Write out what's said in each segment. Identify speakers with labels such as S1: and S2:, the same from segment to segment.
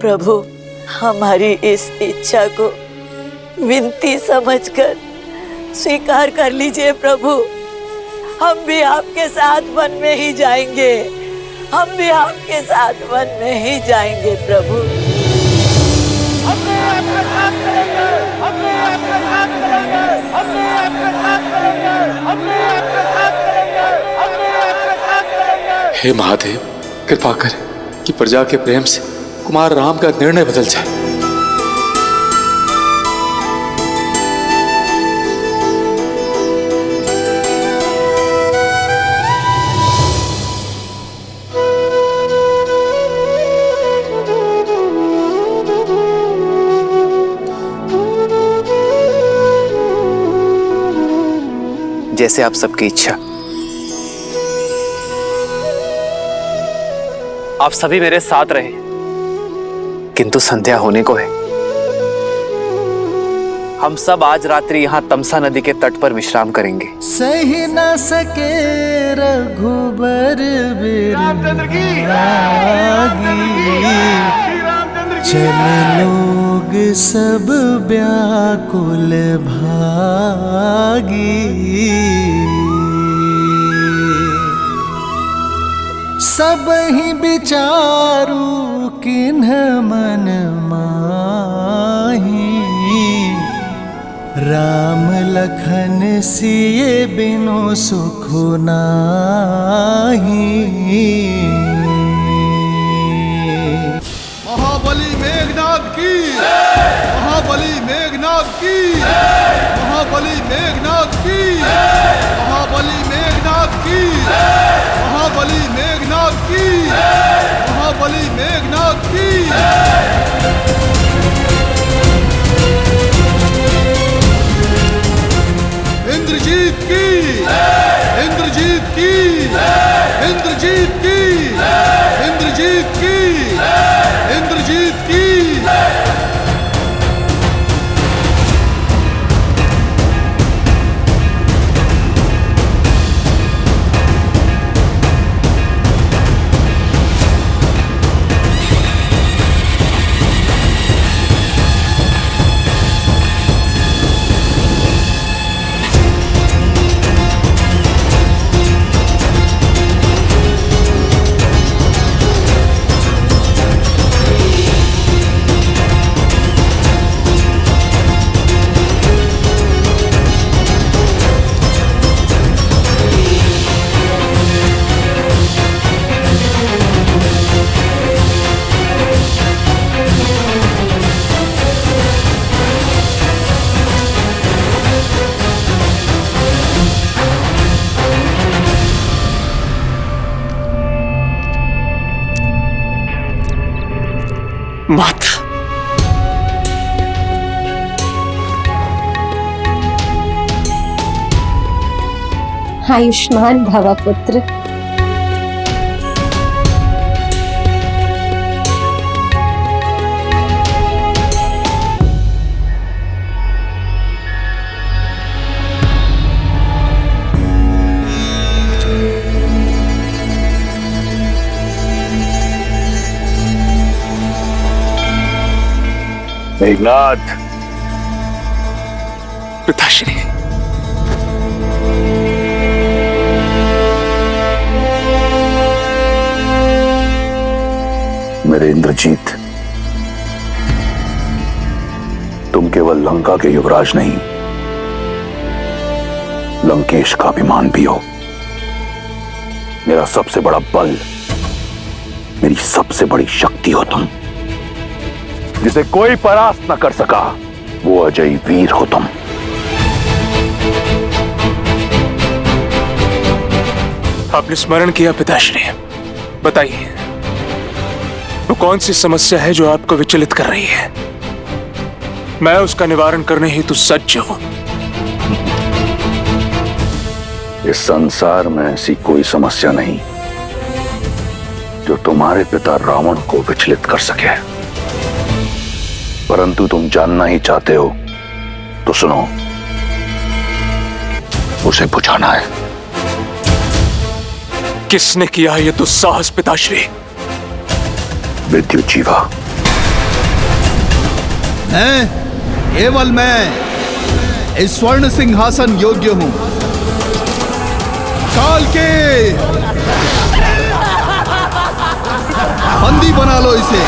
S1: प्रभु, हमारी इस इच्छा को विनती समझकर स्वीकार कर लीजिए प्रभु। हम भी आपके साथ वन में ही जाएंगे, हम भी आपके साथ वन में ही जाएंगे प्रभु।
S2: हे महादेव, कृपा करें कि प्रजा के प्रेम से कुमार राम का निर्णय बदल जाए।
S3: जैसे आप सबकी इच्छा। आप सभी मेरे साथ रहे, किंतु संध्या होने को है। हम सब आज रात्रि यहाँ तमसा नदी के तट पर विश्राम करेंगे।
S4: सही न सके रघुबर बिरही, चल लोग सब व्याकुल भागी। सब ही विचारू किन्ह मन माही, राम लखन सिए बिनु सुख नाही।
S5: महाबली मेघनाद की, महाबली मेघनाद की, महाबली मेघनाद की, महाबली मेघनाद की, महाबली मेघनाद की, महाबली मेघनाद की। इंद्रजीत की, इंद्रजीत की, इंद्रजीत की, इंद्रजीत की, इंद्रजीत की।
S2: माता,
S6: आयुष्मान भव पुत्र।
S7: मेघनाथ,
S2: पिताश्री।
S7: मेरे इंद्रजीत, तुम केवल लंका के युवराज नहीं, लंकेश का अभिमान भी हो। मेरा सबसे बड़ा बल, मेरी सबसे बड़ी शक्ति हो तुम। जिसे कोई परास्त न कर सका, वो अजय वीर हो तुम।
S2: आपने स्मरण किया पिताश्री, बताइए वो कौन सी समस्या है जो आपको विचलित कर रही है? मैं उसका निवारण करने हेतु सज्ज हूं।
S7: इस संसार में ऐसी कोई समस्या नहीं जो तुम्हारे पिता रावण को विचलित कर सके। परंतु तुम जानना ही चाहते हो तो सुनो, उसे बुझाना है।
S2: किसने किया ये दुस्साहस पिताश्री?
S7: विद्युत जीवा।
S5: हैं? केवल मैं इस स्वर्ण सिंहासन योग्य हूं। काल के बंदी बना लो इसे।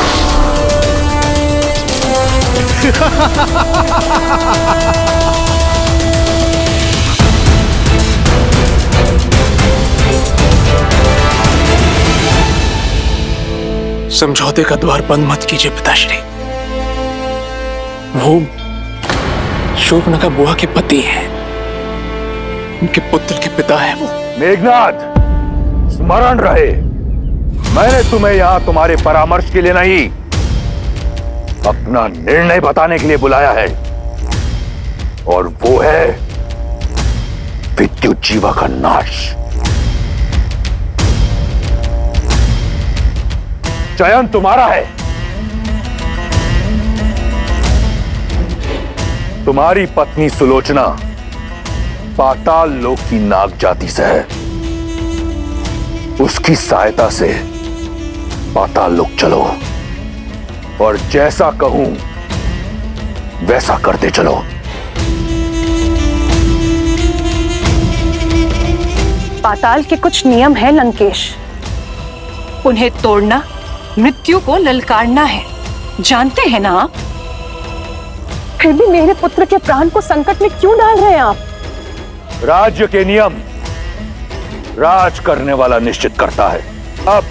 S2: समझौते का द्वार बंद मत कीजिए पिताश्री। वो शोभना बुआ के पति हैं, उनके पुत्र के पिता है वो।
S7: मेघनाथ, स्मरण रहे, मैंने तुम्हें यहां तुम्हारे परामर्श के लिए नहीं, अपना निर्णय बताने के लिए बुलाया है, और वो है विद्युत जीवा का नाश। चयन तुम्हारा है। तुम्हारी पत्नी सुलोचना पाताल लोक की नाग जाति से है। उसकी सहायता से पाताल लोक चलो और जैसा कहूं वैसा करते चलो।
S6: पाताल के कुछ नियम है लंकेश, उन्हें तोड़ना मृत्यु को ललकारना है, जानते हैं ना आप? फिर भी मेरे पुत्र के प्राण को संकट में क्यों डाल रहे हैं आप?
S7: राज्य के नियम राज करने वाला निश्चित करता है। अब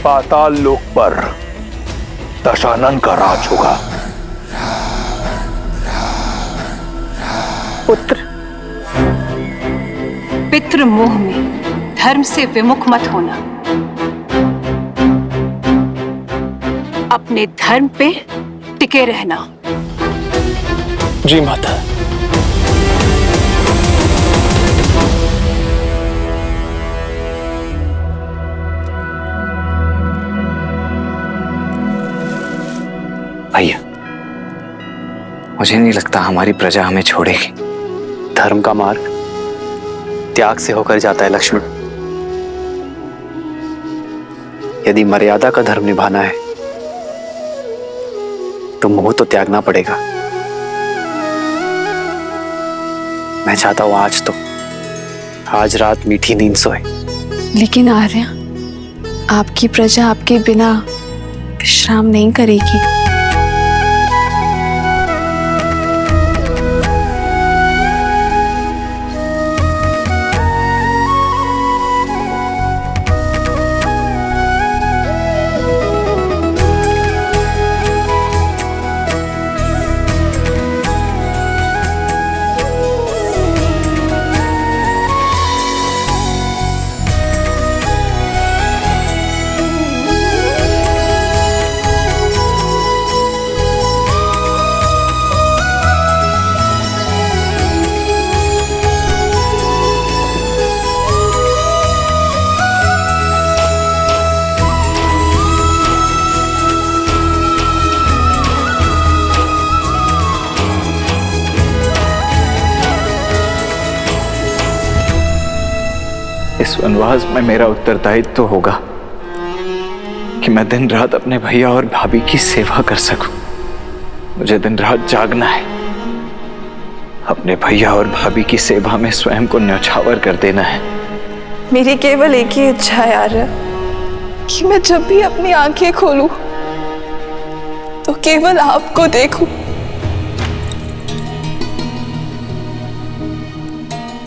S7: पाताल लोक पर दशानन का राज होगा।
S6: पुत्र, पितृ मोह में धर्म से विमुख मत होना। अपने धर्म पे टिके रहना।
S2: जी माता।
S3: भैया, मुझे नहीं लगता हमारी प्रजा हमें छोड़ेगी। धर्म का मार्ग त्याग से होकर जाता है लक्ष्मण। यदि मर्यादा का धर्म निभाना है तो मोह तो त्यागना पड़ेगा। मैं चाहता हूं आज रात मीठी नींद सोए।
S8: लेकिन आर्या, आपकी प्रजा आपके बिना विश्राम नहीं करेगी।
S3: इस वनवास में मेरा उत्तरदायित्व तो होगा कि मैं दिन रात अपने भैया और भाभी की सेवा कर सकूं। मुझे दिन रात जागना है, अपने भैया और भाभी की सेवा में स्वयं को न्यौछावर कर देना है।
S8: मेरी केवल एक ही इच्छा है आर्या, कि मैं जब भी अपनी आंखें खोलूं तो केवल आपको देखूं।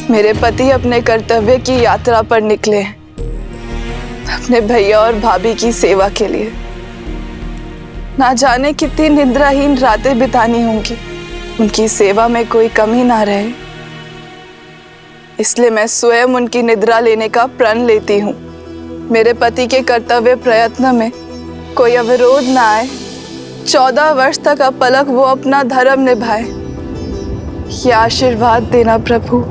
S8: मेरे पति अपने कर्तव्य की यात्रा पर निकले हैं, अपने भैया और भाभी की सेवा के लिए। ना जाने कितनी निद्राहीन रातें बितानी होंगी, उनकी सेवा में कोई कमी ना रहे, इसलिए मैं स्वयं उनकी निद्रा लेने का प्रण लेती हूँ। मेरे पति के कर्तव्य प्रयत्न में कोई अवरोध ना आए। 14 वर्ष तक अपलक वो अपना धर्म निभाए, ये आशीर्वाद देना प्रभु।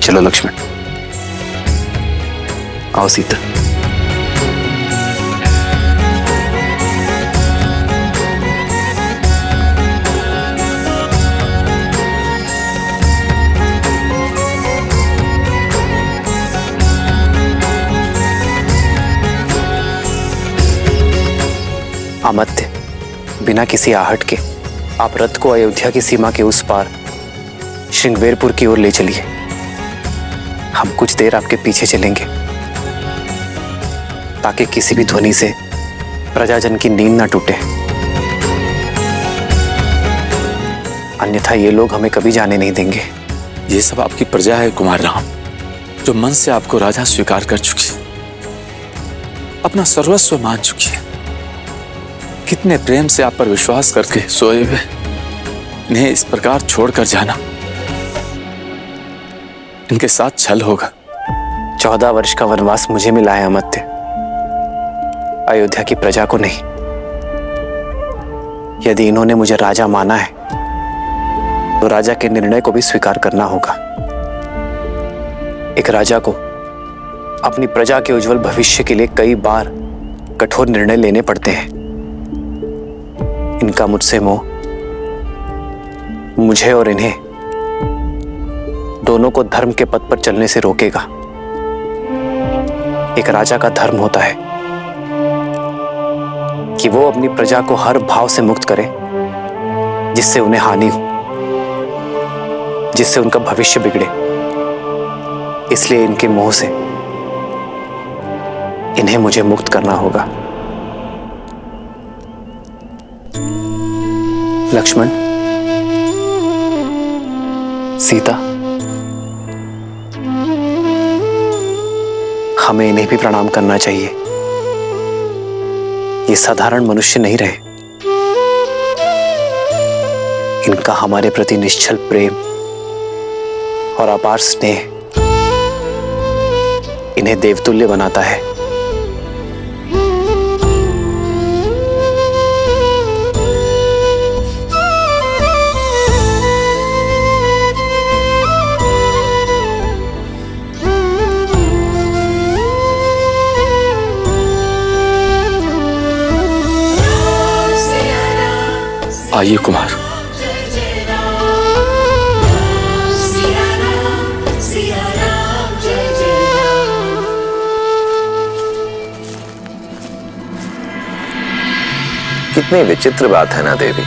S7: चलो लक्ष्मण, आओ सीता।
S9: अमात्य, बिना किसी आहट के आप रथ को अयोध्या की सीमा के उस पार श्रृंगवेरपुर की ओर ले चलिए। हम कुछ देर आपके पीछे चलेंगे ताकि किसी भी ध्वनि से प्रजाजन की नींद ना टूटे, अन्यथा ये लोग हमें कभी जाने नहीं देंगे।
S10: ये सब आपकी प्रजा है कुमार राम, जो मन से आपको राजा स्वीकार कर चुकी है, अपना सर्वस्व मान चुकी है। कितने प्रेम से आप पर विश्वास करके सोए हुए इन्हें इस प्रकार छोड़कर जाना, इनके साथ छल होगा।
S9: 14 वर्ष का वनवास मुझे मिला है अमात्य, अयोध्या की प्रजा को नहीं। यदि इन्होंने मुझे राजा माना है तो राजा के निर्णय को भी स्वीकार करना होगा। एक राजा को अपनी प्रजा के उज्जवल भविष्य के लिए कई बार कठोर निर्णय लेने पड़ते हैं। इनका मुझसे मोह मुझे और इन्हें दोनों को धर्म के पथ पर चलने से रोकेगा। एक राजा का धर्म होता है कि वो अपनी प्रजा को हर भाव से मुक्त करे जिससे उन्हें हानि हो, जिससे उनका भविष्य बिगड़े। इसलिए इनके मोह से इन्हें मुझे मुक्त करना होगा। लक्ष्मण, सीता, हमें इन्हें भी प्रणाम करना चाहिए। ये साधारण मनुष्य नहीं रहे। इनका हमारे प्रति निश्चल प्रेम और अपार स्नेह इन्हें देवतुल्य बनाता है।
S10: आइए कुमार।
S3: कितनी विचित्र बात है ना देवी।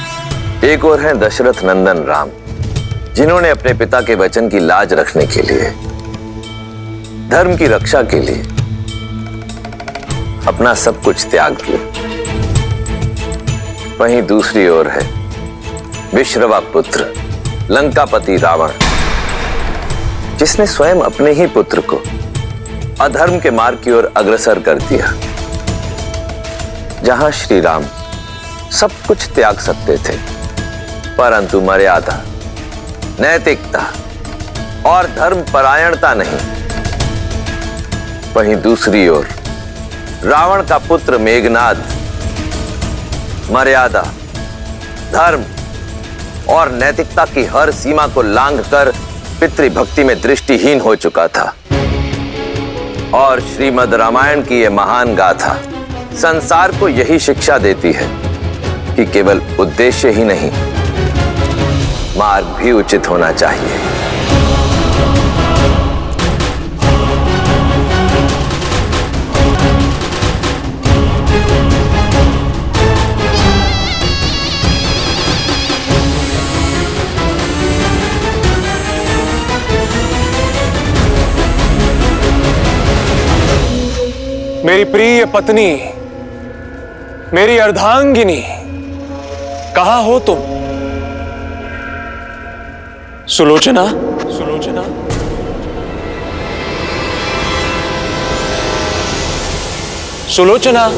S3: एक और है दशरथ नंदन राम, जिन्होंने अपने पिता के वचन की लाज रखने के लिए, धर्म की रक्षा के लिए अपना सब कुछ त्याग दिया। वहीं दूसरी ओर है विश्रवा पुत्र लंकापति रावण, जिसने स्वयं अपने ही पुत्र को अधर्म के मार्ग की ओर अग्रसर कर दिया। जहां श्री राम सब कुछ त्याग सकते थे, परंतु मर्यादा, नैतिकता और धर्म परायणता नहीं। वहीं दूसरी ओर रावण का पुत्र मेघनाद मर्यादा, धर्म और नैतिकता की हर सीमा को लांघकर पितृभक्ति में दृष्टिहीन हो चुका था। और श्रीमद् रामायण की यह महान गाथा संसार को यही शिक्षा देती है कि केवल उद्देश्य ही नहीं, मार्ग भी उचित होना चाहिए।
S2: मेरी प्रिय पत्नी, मेरी अर्धांगिनी, कहां हो तुम? सुलोचना, सुलोचना, सुलोचना,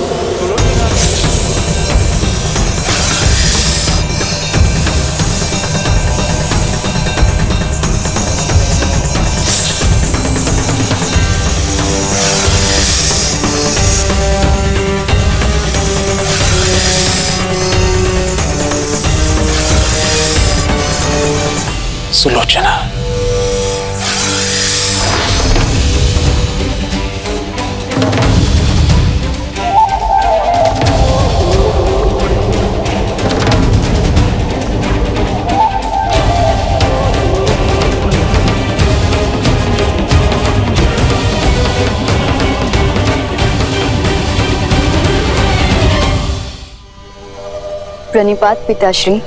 S2: सुलोचना।
S11: प्रणिपात पिताश्री।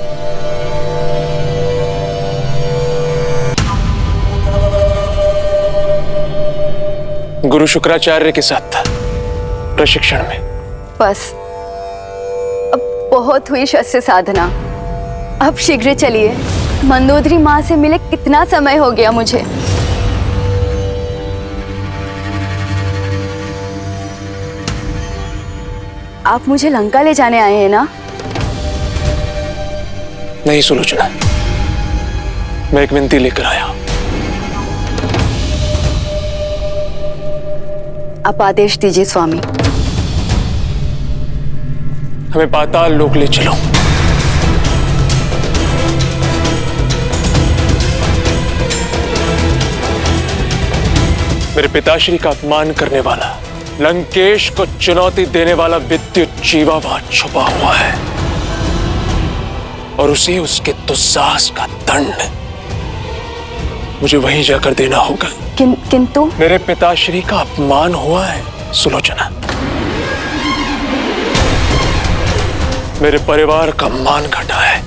S2: गुरु शुक्राचार्य के साथ था प्रशिक्षण में।
S11: बस अब बहुत हुई शस्त्र साधना, अब शीघ्र चलिए। मंदोदरी माँ से मिले कितना समय हो गया मुझे। आप मुझे लंका ले जाने आए हैं ना?
S2: नहीं सुलोचना, मैं एक विनती लेकर आया हूं।
S11: आप आदेश दीजिए स्वामी।
S2: हमें पाताल लोक ले चलो। मेरे पिताश्री का अपमान करने वाला, लंकेश को चुनौती देने वाला विद्युत जीवा वहां छुपा हुआ है और उसे उसके दुस्साहस का दंड मुझे वहीं जाकर देना होगा।
S11: किंतु
S2: मेरे पिताश्री का अपमान हुआ है सुलोचना, मेरे परिवार का मान घटा है।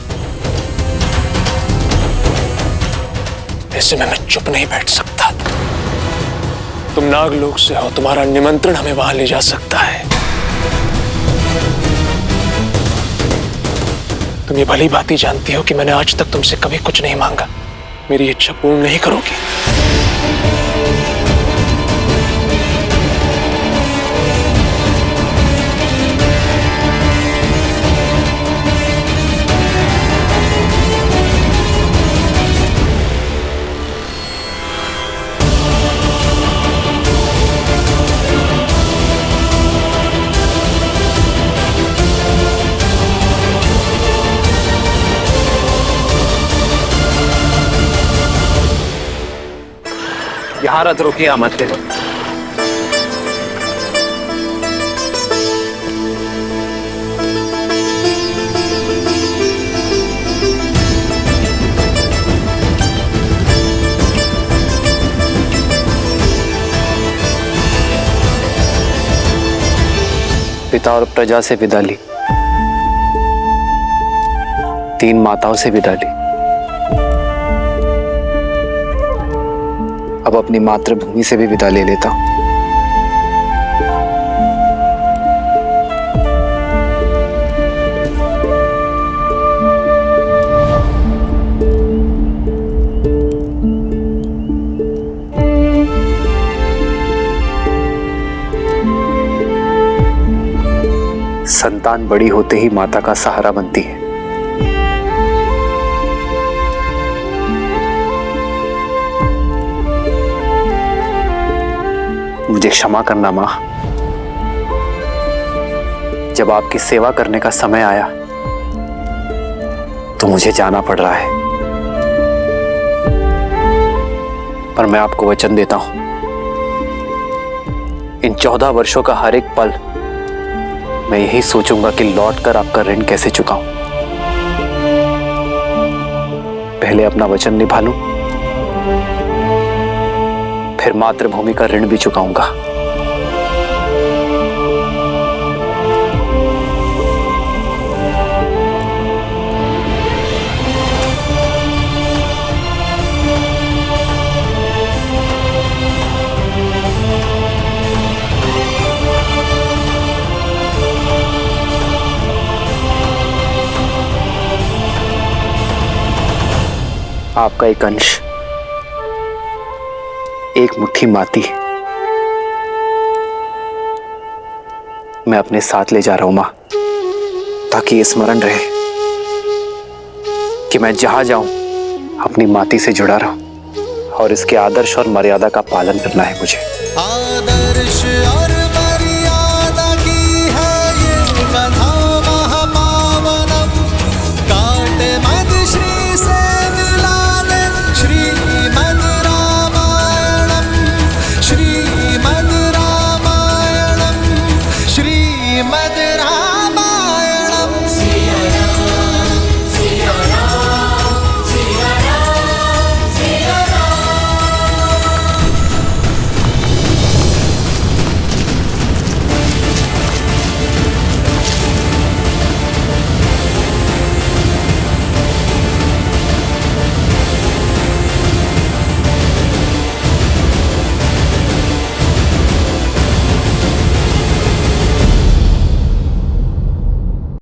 S2: ऐसे में मैं चुप नहीं बैठ सकता। तुम नागलोक से हो, तुम्हारा निमंत्रण हमें वहां ले जा सकता है। तुम ये भली भांति जानती हो कि मैंने आज तक तुमसे कभी कुछ नहीं मांगा। मेरी इच्छा पूर्ण नहीं करोगी?
S9: यहाँ रथ रोकिए अमात्य। पिता और प्रजा से विदा ली, 3 माताओं से विदा ली, अब अपनी मातृभूमि से भी विदा ले लेता हूं। संतान बड़ी होते ही माता का सहारा बनती है। मुझे क्षमा करना मां, जब आपकी सेवा करने का समय आया तो मुझे जाना पड़ रहा है, पर मैं आपको वचन देता हूं, इन 14 वर्षों का हर एक पल मैं यही सोचूंगा कि लौटकर आपका ऋण कैसे चुकाऊं। पहले अपना वचन निभा लूं, फिर मातृभूमि का ऋण भी चुकाऊंगा। आपका एक अंश, एक मुट्ठी माटी मैं अपने साथ ले जा रहा हूं मां, ताकि ये स्मरण रहे कि मैं जहां जाऊं अपनी माटी से जुड़ा रहूं और इसके आदर्श और मर्यादा का पालन करना है मुझे।
S4: आदर्श